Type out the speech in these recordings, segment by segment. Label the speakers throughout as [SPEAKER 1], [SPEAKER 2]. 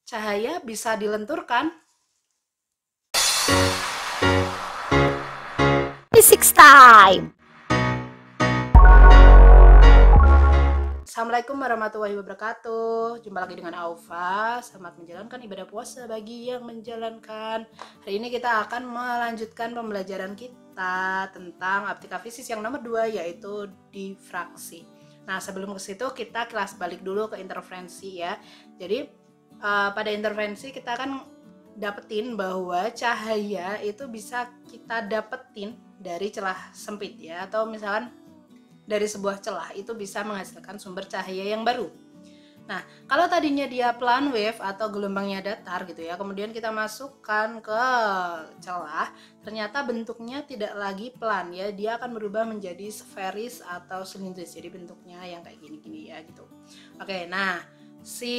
[SPEAKER 1] Cahaya bisa dilenturkan.
[SPEAKER 2] Physics time.
[SPEAKER 1] Assalamualaikum warahmatullahi wabarakatuh. Jumpa lagi dengan Aufa. Selamat menjalankan ibadah puasa bagi yang menjalankan. Hari ini kita akan melanjutkan pembelajaran kita tentang optika fisis yang nomor 2, yaitu difraksi. Nah, sebelum ke situ kita kelas balik dulu ke interferensi ya. Jadi pada interferensi kita akan dapetin bahwa cahaya itu bisa kita dapetin dari celah sempit ya, atau misalkan dari sebuah celah itu bisa menghasilkan sumber cahaya yang baru. Nah, kalau tadinya dia plan wave atau gelombangnya datar gitu ya, kemudian kita masukkan ke celah, ternyata bentuknya tidak lagi plan ya, dia akan berubah menjadi sferis atau silindris. Jadi bentuknya yang kayak gini-gini ya gitu. Oke, nah si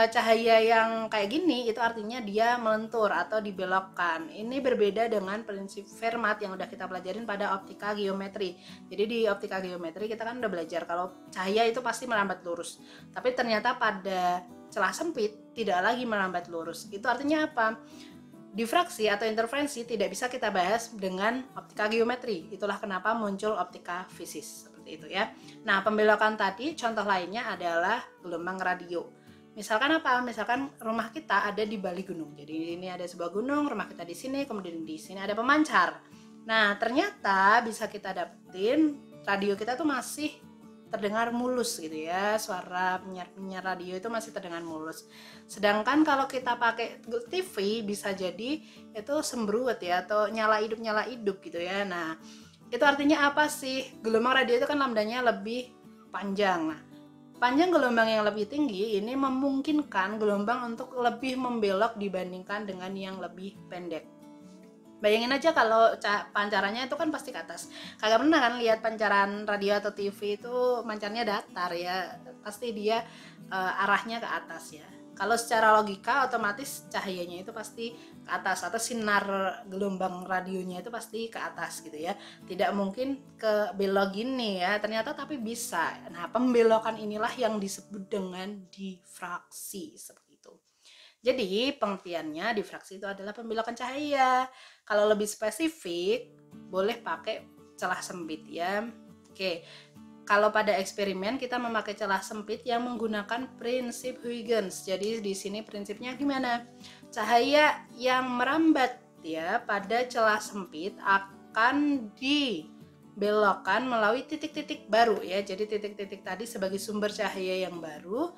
[SPEAKER 1] cahaya yang kayak gini itu artinya dia melentur atau dibelokkan. Ini berbeda dengan prinsip Fermat yang udah kita pelajarin pada optika geometri. Jadi di optika geometri kita kan udah belajar kalau cahaya itu pasti merambat lurus. Tapi ternyata pada celah sempit tidak lagi merambat lurus. Itu artinya apa? Difraksi atau interferensi tidak bisa kita bahas dengan optika geometri. Itulah kenapa muncul optika fisis seperti itu ya. Nah, pembelokan tadi contoh lainnya adalah gelombang radio. Misalkan apa? Misalkan rumah kita ada di balik gunung. Jadi ini ada sebuah gunung, rumah kita di sini, kemudian di sini ada pemancar. Nah, ternyata bisa kita dapetin radio kita tuh masih terdengar mulus gitu ya, suara penyiar radio itu masih terdengar mulus. Sedangkan kalau kita pakai TV bisa jadi itu sembrut ya, atau nyala hidup gitu ya. Nah, itu artinya apa sih? Gelombang radio itu kan lambdanya lebih panjang. Nah, panjang gelombang yang lebih tinggi ini memungkinkan gelombang untuk lebih membelok dibandingkan dengan yang lebih pendek. Bayangin aja kalau pancarannya itu kan pasti ke atas. Kagak pernah kan lihat pancaran radio atau TV itu pancarnya datar ya. Pasti dia arahnya ke atas ya. Kalau secara logika otomatis cahayanya itu pasti ke atas, atau sinar gelombang radionya itu pasti ke atas gitu ya. Tidak mungkin ke belok gini ya. Ternyata tapi bisa. Nah, pembelokan inilah yang disebut dengan difraksi seperti itu. Jadi pengertiannya difraksi itu adalah pembelokan cahaya. Kalau lebih spesifik, boleh pakai celah sempit ya. Oke, kalau pada eksperimen kita memakai celah sempit yang menggunakan prinsip Huygens. Jadi di sini prinsipnya gimana? Cahaya yang merambat ya pada celah sempit akan dibelokkan melalui titik-titik baru ya. Jadi titik-titik tadi sebagai sumber cahaya yang baru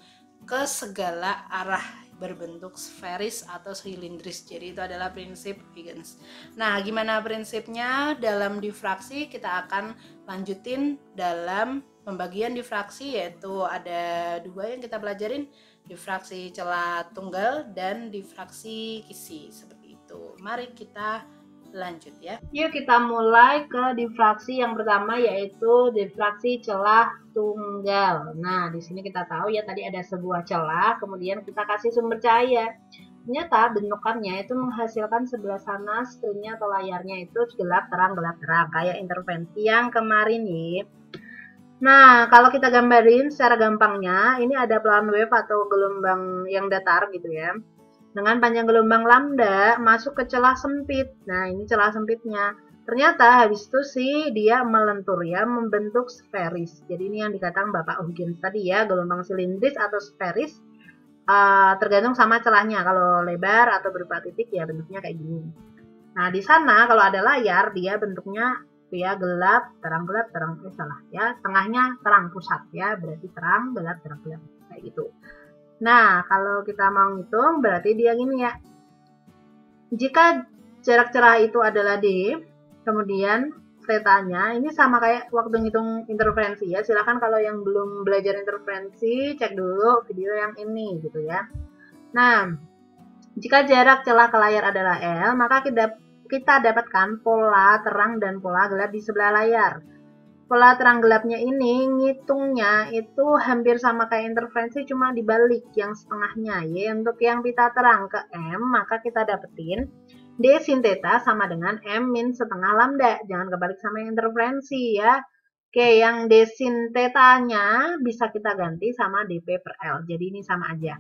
[SPEAKER 1] ke segala arah berbentuk sferis atau silindris. Jadi itu adalah prinsip Huygens. Nah, gimana prinsipnya dalam difraksi? Kita akan lanjutin dalam pembagian difraksi, yaitu ada dua yang kita pelajarin, difraksi celah tunggal dan difraksi kisi seperti itu. Mari kita lanjut ya. Yuk kita mulai ke difraksi yang pertama, yaitu difraksi celah tunggal. Nah, di sini kita tahu ya tadi ada sebuah celah, kemudian kita kasih sumber cahaya. Ternyata bentukannya itu menghasilkan sebelah sana screen-nya atau layarnya itu gelap terang kayak interferensi yang kemarin nih. Nah, kalau kita gambarin secara gampangnya, ini ada plan wave atau gelombang yang datar gitu ya, dengan panjang gelombang lambda masuk ke celah sempit. Nah, ini celah sempitnya. Ternyata habis itu sih dia melentur ya, membentuk sferis. Jadi ini yang dikatakan Bapak Huygens tadi ya, gelombang silindris atau sferis, tergantung sama celahnya. Kalau lebar atau berupa titik ya bentuknya kayak gini. Nah, di sana kalau ada layar dia bentuknya ya gelap, terang, salah ya. Tengahnya terang pusat ya, berarti terang, gelap kayak gitu. Nah, kalau kita mau ngitung berarti dia gini ya. Jika jarak cerah itu adalah D, kemudian tetanya ini sama kayak waktu ngitung interferensi ya. Silakan kalau yang belum belajar interferensi cek dulu video yang ini gitu ya. Nah, jika jarak celah ke layar adalah L, maka kita dapatkan pola terang dan pola gelap di sebelah layar. Pola terang gelapnya ini ngitungnya itu hampir sama kayak interferensi, cuma dibalik yang setengahnya ya. Untuk yang pita terang ke M, maka kita dapetin D sin theta sama dengan M min setengah lambda. Jangan kebalik sama yang interferensi ya. Oke, yang D sin theta-nya bisa kita ganti sama dP per L. Jadi ini sama aja.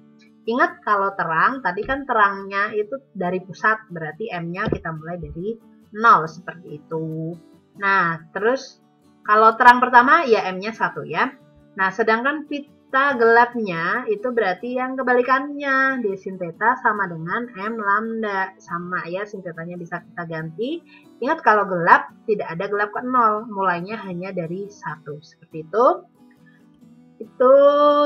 [SPEAKER 1] Ingat kalau terang, tadi kan terangnya itu dari pusat, berarti M-nya kita mulai dari 0 seperti itu. Nah, terus kalau terang pertama ya M-nya 1 ya. Nah, sedangkan pita gelapnya itu berarti yang kebalikannya. D sin theta sama dengan M lambda. Sama ya, sin thetanya bisa kita ganti. Ingat kalau gelap, tidak ada gelap ke 0. Mulainya hanya dari 1. Seperti itu. Itu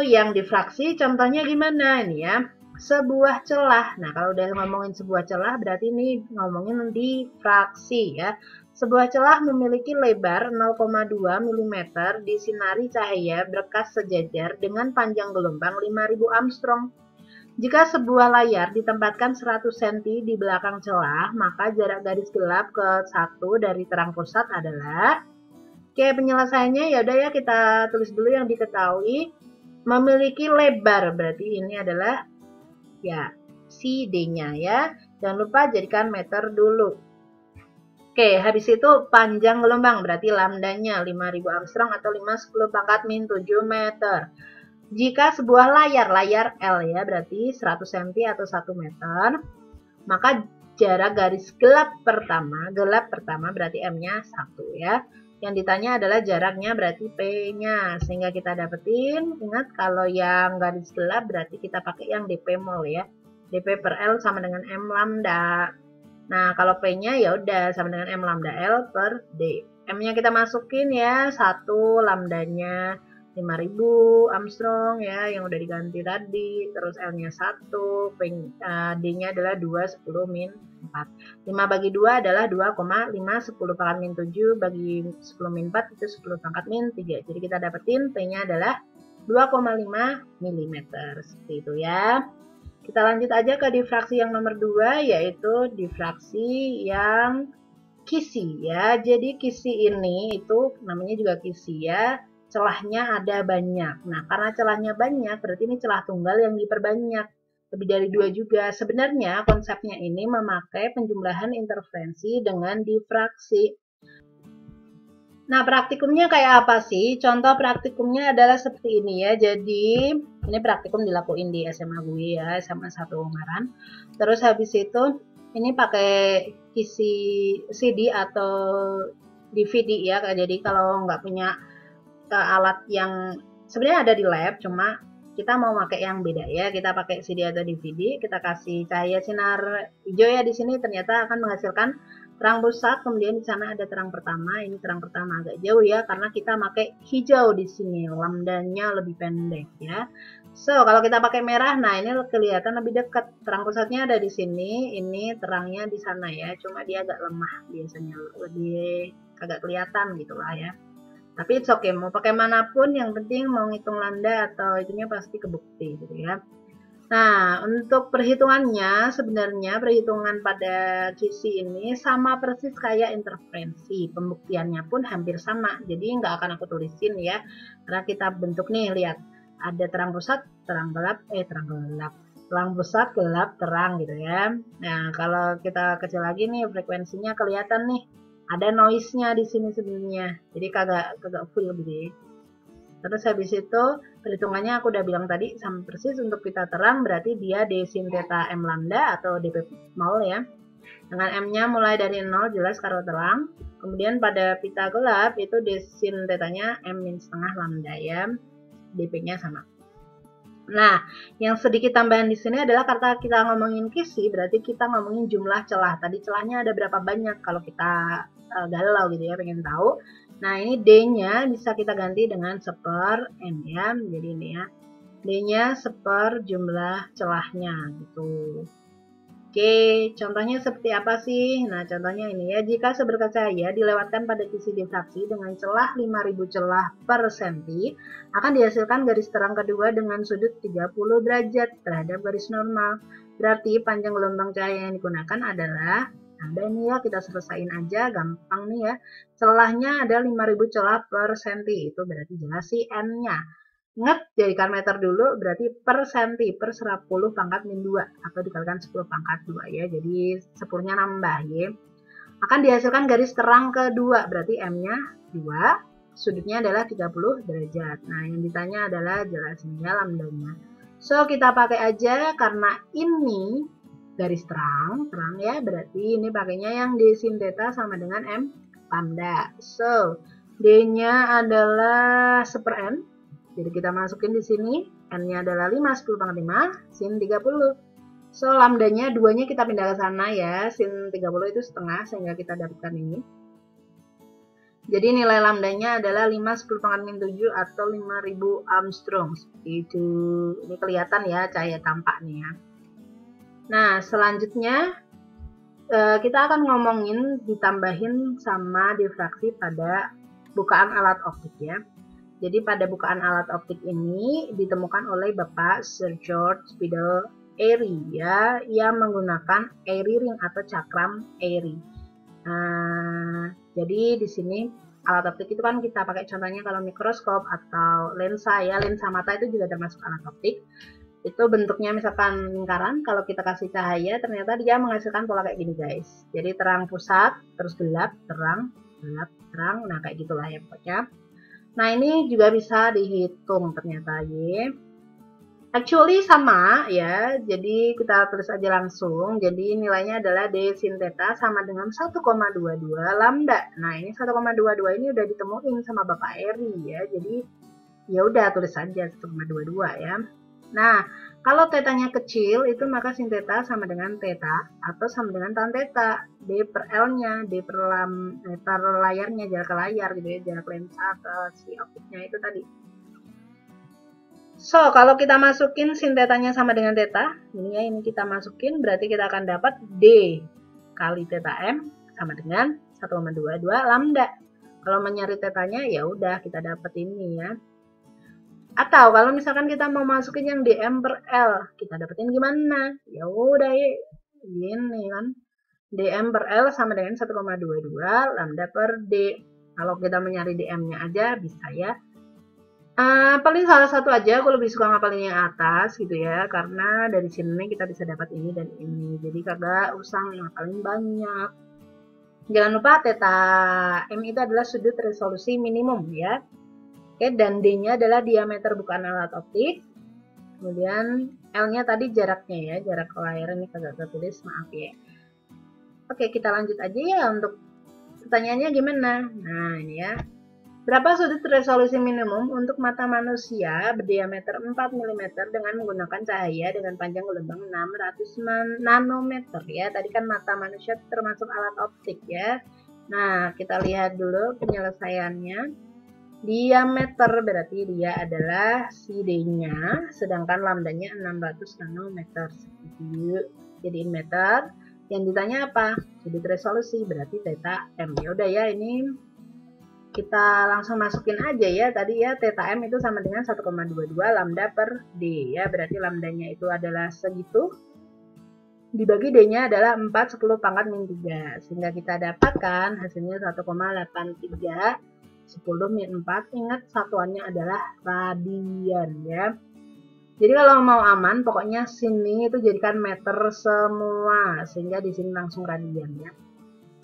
[SPEAKER 1] yang difraksi, contohnya gimana ini ya? Sebuah celah. Nah, kalau udah ngomongin sebuah celah, berarti ini ngomongin difraksi ya. Sebuah celah memiliki lebar 0,2 mm disinari cahaya berkas sejajar dengan panjang gelombang 5000 Armstrong. Jika sebuah layar ditempatkan 100 cm di belakang celah, maka jarak garis gelap ke 1 dari terang pusat adalah. Oke, penyelesaiannya ya udah ya kita tulis dulu yang diketahui. Memiliki lebar, berarti ini adalah ya si D-nya ya. Jangan lupa jadikan meter dulu. Oke, habis itu panjang gelombang, berarti lambdanya 5000 Armstrong atau 5/10 pangkat min 7 meter. Jika sebuah layar L ya, berarti 100 cm atau 1 meter, maka jarak garis gelap pertama berarti M-nya 1 ya. Yang ditanya adalah jaraknya berarti P-nya. Sehingga kita dapetin, ingat kalau yang garis gelap berarti kita pakai yang dP mol ya. dP per L sama dengan M lambda. Nah, kalau P-nya ya udah sama dengan M lambda L per D. M-nya kita masukin ya, 1 lambdanya 5000 Armstrong ya, yang udah diganti tadi. Terus L-nya 1, D-nya adalah 2, 10 min 4. 5 bagi 2 adalah 2,5, 10 pangkat min 7 bagi 10 min 4 itu 10 pangkat min 3. Jadi kita dapetin P-nya adalah 2,5 mm. Seperti itu ya. Kita lanjut aja ke difraksi yang nomor 2, yaitu difraksi yang kisi ya. Jadi kisi ini itu namanya juga kisi ya. Celahnya ada banyak. Nah, karena celahnya banyak, berarti ini celah tunggal yang diperbanyak. Lebih dari 2 juga. Sebenarnya konsepnya ini memakai penjumlahan interferensi dengan difraksi. Nah, praktikumnya kayak apa sih? Contoh praktikumnya adalah seperti ini ya. Jadi, ini praktikum dilakuin di SMA gue ya, SMA 1 Ungaran. Terus habis itu, ini pakai kisi CD atau DVD ya. Jadi, kalau nggak punya alat yang sebenarnya ada di lab, cuma kita mau pakai yang beda ya. Kita pakai CD atau DVD, kita kasih cahaya sinar hijau ya di sini, ternyata akan menghasilkan terang pusat. Kemudian di sana ada terang pertama. Ini terang pertama agak jauh ya, karena kita pakai hijau di sini, lambdanya lebih pendek ya. So, kalau kita pakai merah, nah ini kelihatan lebih dekat. Terang pusatnya ada di sini, ini terangnya di sana ya. Cuma dia agak lemah biasanya, lebih agak kelihatan gitulah ya. Tapi it's okay, mau pakai manapun, yang penting mau ngitung lambda atau itunya pasti kebukti gitu ya. Nah, untuk perhitungannya, sebenarnya perhitungan pada QC ini sama persis kayak interferensi. Pembuktiannya pun hampir sama. Jadi nggak akan aku tulisin ya. Karena kita bentuk nih, lihat. Ada terang pusat, terang gelap, terang pusat, gelap, terang gitu ya. Nah, kalau kita kecil lagi nih, frekuensinya kelihatan nih. Ada noise-nya di sini sebenarnya. Jadi kagak full gitu. Terus habis itu perhitungannya aku udah bilang tadi sama persis. Untuk pita terang berarti dia D sin theta M lambda atau dP mol ya. Dengan M-nya mulai dari 0 jelas karo terang. Kemudian pada pita gelap itu D sin theta-nya M min setengah lambda ya. dP-nya sama. Nah, yang sedikit tambahan di sini adalah karena kita ngomongin kisi, berarti kita ngomongin jumlah celah. Tadi celahnya ada berapa banyak kalau kita galau gitu ya, pengen tahu. Nah, ini D-nya bisa kita ganti dengan 1/n ya. Jadi ini ya. D-nya 1/, jumlah celahnya gitu. Oke, contohnya seperti apa sih? Nah, contohnya ini ya. Jika seberkas cahaya dilewatkan pada kisi difraksi dengan celah 5000 celah per senti, akan dihasilkan garis terang kedua dengan sudut 30 derajat terhadap garis normal. Berarti panjang gelombang cahaya yang digunakan adalah, ada ini ya, kita selesain aja, gampang nih ya. Celahnya ada 5000 celah per senti, itu berarti jelas sih N-nya. Ingat, jadikan meter dulu, berarti per senti, per 10 pangkat min 2, atau dikalikan 10 pangkat 2 ya, jadi 10-nya nambah ya. Akan dihasilkan garis terang kedua, berarti M-nya 2, sudutnya adalah 30 derajat. Nah, yang ditanya adalah jelasin ya lambdanya. So kita pakai aja karena ini garis terang ya, berarti ini pakainya yang d sin theta sama dengan m lambda. So d-nya adalah 1/n. Jadi kita masukin di sini, n-nya adalah 5 10 pangkat 5 sin 30. So lambdanya 2-nya kita pindah ke sana ya, sin 30 itu setengah sehingga kita dapatkan ini. Jadi nilai lambdanya adalah 5 10 pangkat min 7 atau 5000 Armstrong. Seperti itu. Ini kelihatan ya cahaya tampak nih ya. Nah, selanjutnya kita akan ngomongin ditambahin sama difraksi pada bukaan alat optik ya. Jadi pada bukaan alat optik ini ditemukan oleh Bapak Sir George Biddle Airy ya, yang menggunakan Airy ring atau cakram Airy. Jadi di sini alat optik itu kan kita pakai contohnya kalau mikroskop atau lensa ya, lensa mata itu juga termasuk alat optik. Itu bentuknya misalkan lingkaran, kalau kita kasih cahaya ternyata dia menghasilkan pola kayak gini guys. Jadi terang pusat, terus gelap, terang, gelap, terang, nah kayak gitulah ya pokoknya. Nah ini juga bisa dihitung ternyata ya. Actually sama ya, jadi kita tulis aja langsung. Jadi nilainya adalah d sin theta sama dengan 1,22 lambda. Nah ini 1,22 ini udah ditemuin sama Bapak Airy ya, jadi ya udah tulis aja 1,22 ya. Nah, kalau tetanya kecil itu maka sin theta sama dengan theta atau sama dengan tan theta. D per L-nya, D per layarnya, jarak ke layar gitu ya, jarak lensa ke si optiknya itu tadi. So, kalau kita masukin sin tetanya sama dengan theta, ini ya, ini kita masukin berarti kita akan dapat D kali theta M sama dengan 1,22 lambda. Kalau mencari tetanya ya udah kita dapat ini ya. Atau kalau misalkan kita mau masukin yang dm per L, kita dapetin gimana? Ya udah ya, gini kan. dm per L sama dengan 1,22 lambda per D. Kalau kita mencari dm-nya aja bisa ya. Paling salah satu aja, aku lebih suka ngapalin yang atas gitu ya, karena dari sini kita bisa dapat ini dan ini. Jadi kagak usah ngapalin banyak. Jangan lupa theta M itu adalah sudut resolusi minimum ya. Oke, dan D-nya adalah diameter bukaan alat optik. Kemudian L-nya tadi jaraknya ya, jarak ke layar ini kagak tertulis, maaf ya. Oke, kita lanjut aja ya untuk pertanyaannya gimana. Nah, ini ya. Berapa sudut resolusi minimum untuk mata manusia berdiameter 4 mm dengan menggunakan cahaya dengan panjang gelombang 600 nanometer ya. Tadi kan mata manusia termasuk alat optik ya. Nah, kita lihat dulu penyelesaiannya. Diameter berarti dia adalah si D-nya, sedangkan lambdanya 600 nanometer. Jadiin meter. Yang ditanya apa? Sudut resolusi berarti theta M. Ya udah ya, ini kita langsung masukin aja ya. Tadi ya theta M itu sama dengan 1,22 lambda per D ya. Berarti lambdanya itu adalah segitu. Dibagi D-nya adalah 4 10 pangkat min 3. Sehingga kita dapatkan hasilnya 1,83 10 min 4, ingat satuannya adalah radian ya. Jadi kalau mau aman pokoknya sini itu jadikan meter semua sehingga di sini langsung radian ya.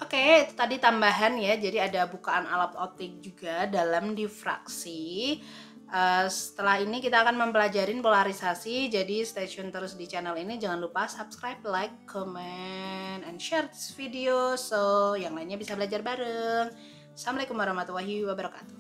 [SPEAKER 1] Oke, itu tadi tambahan ya. Jadi ada bukaan alat optik juga dalam difraksi. Setelah ini kita akan mempelajari polarisasi. Jadi stay tune terus di channel ini. Jangan lupa subscribe, like, comment, and share this video so yang lainnya bisa belajar bareng. Assalamualaikum warahmatullahi wabarakatuh.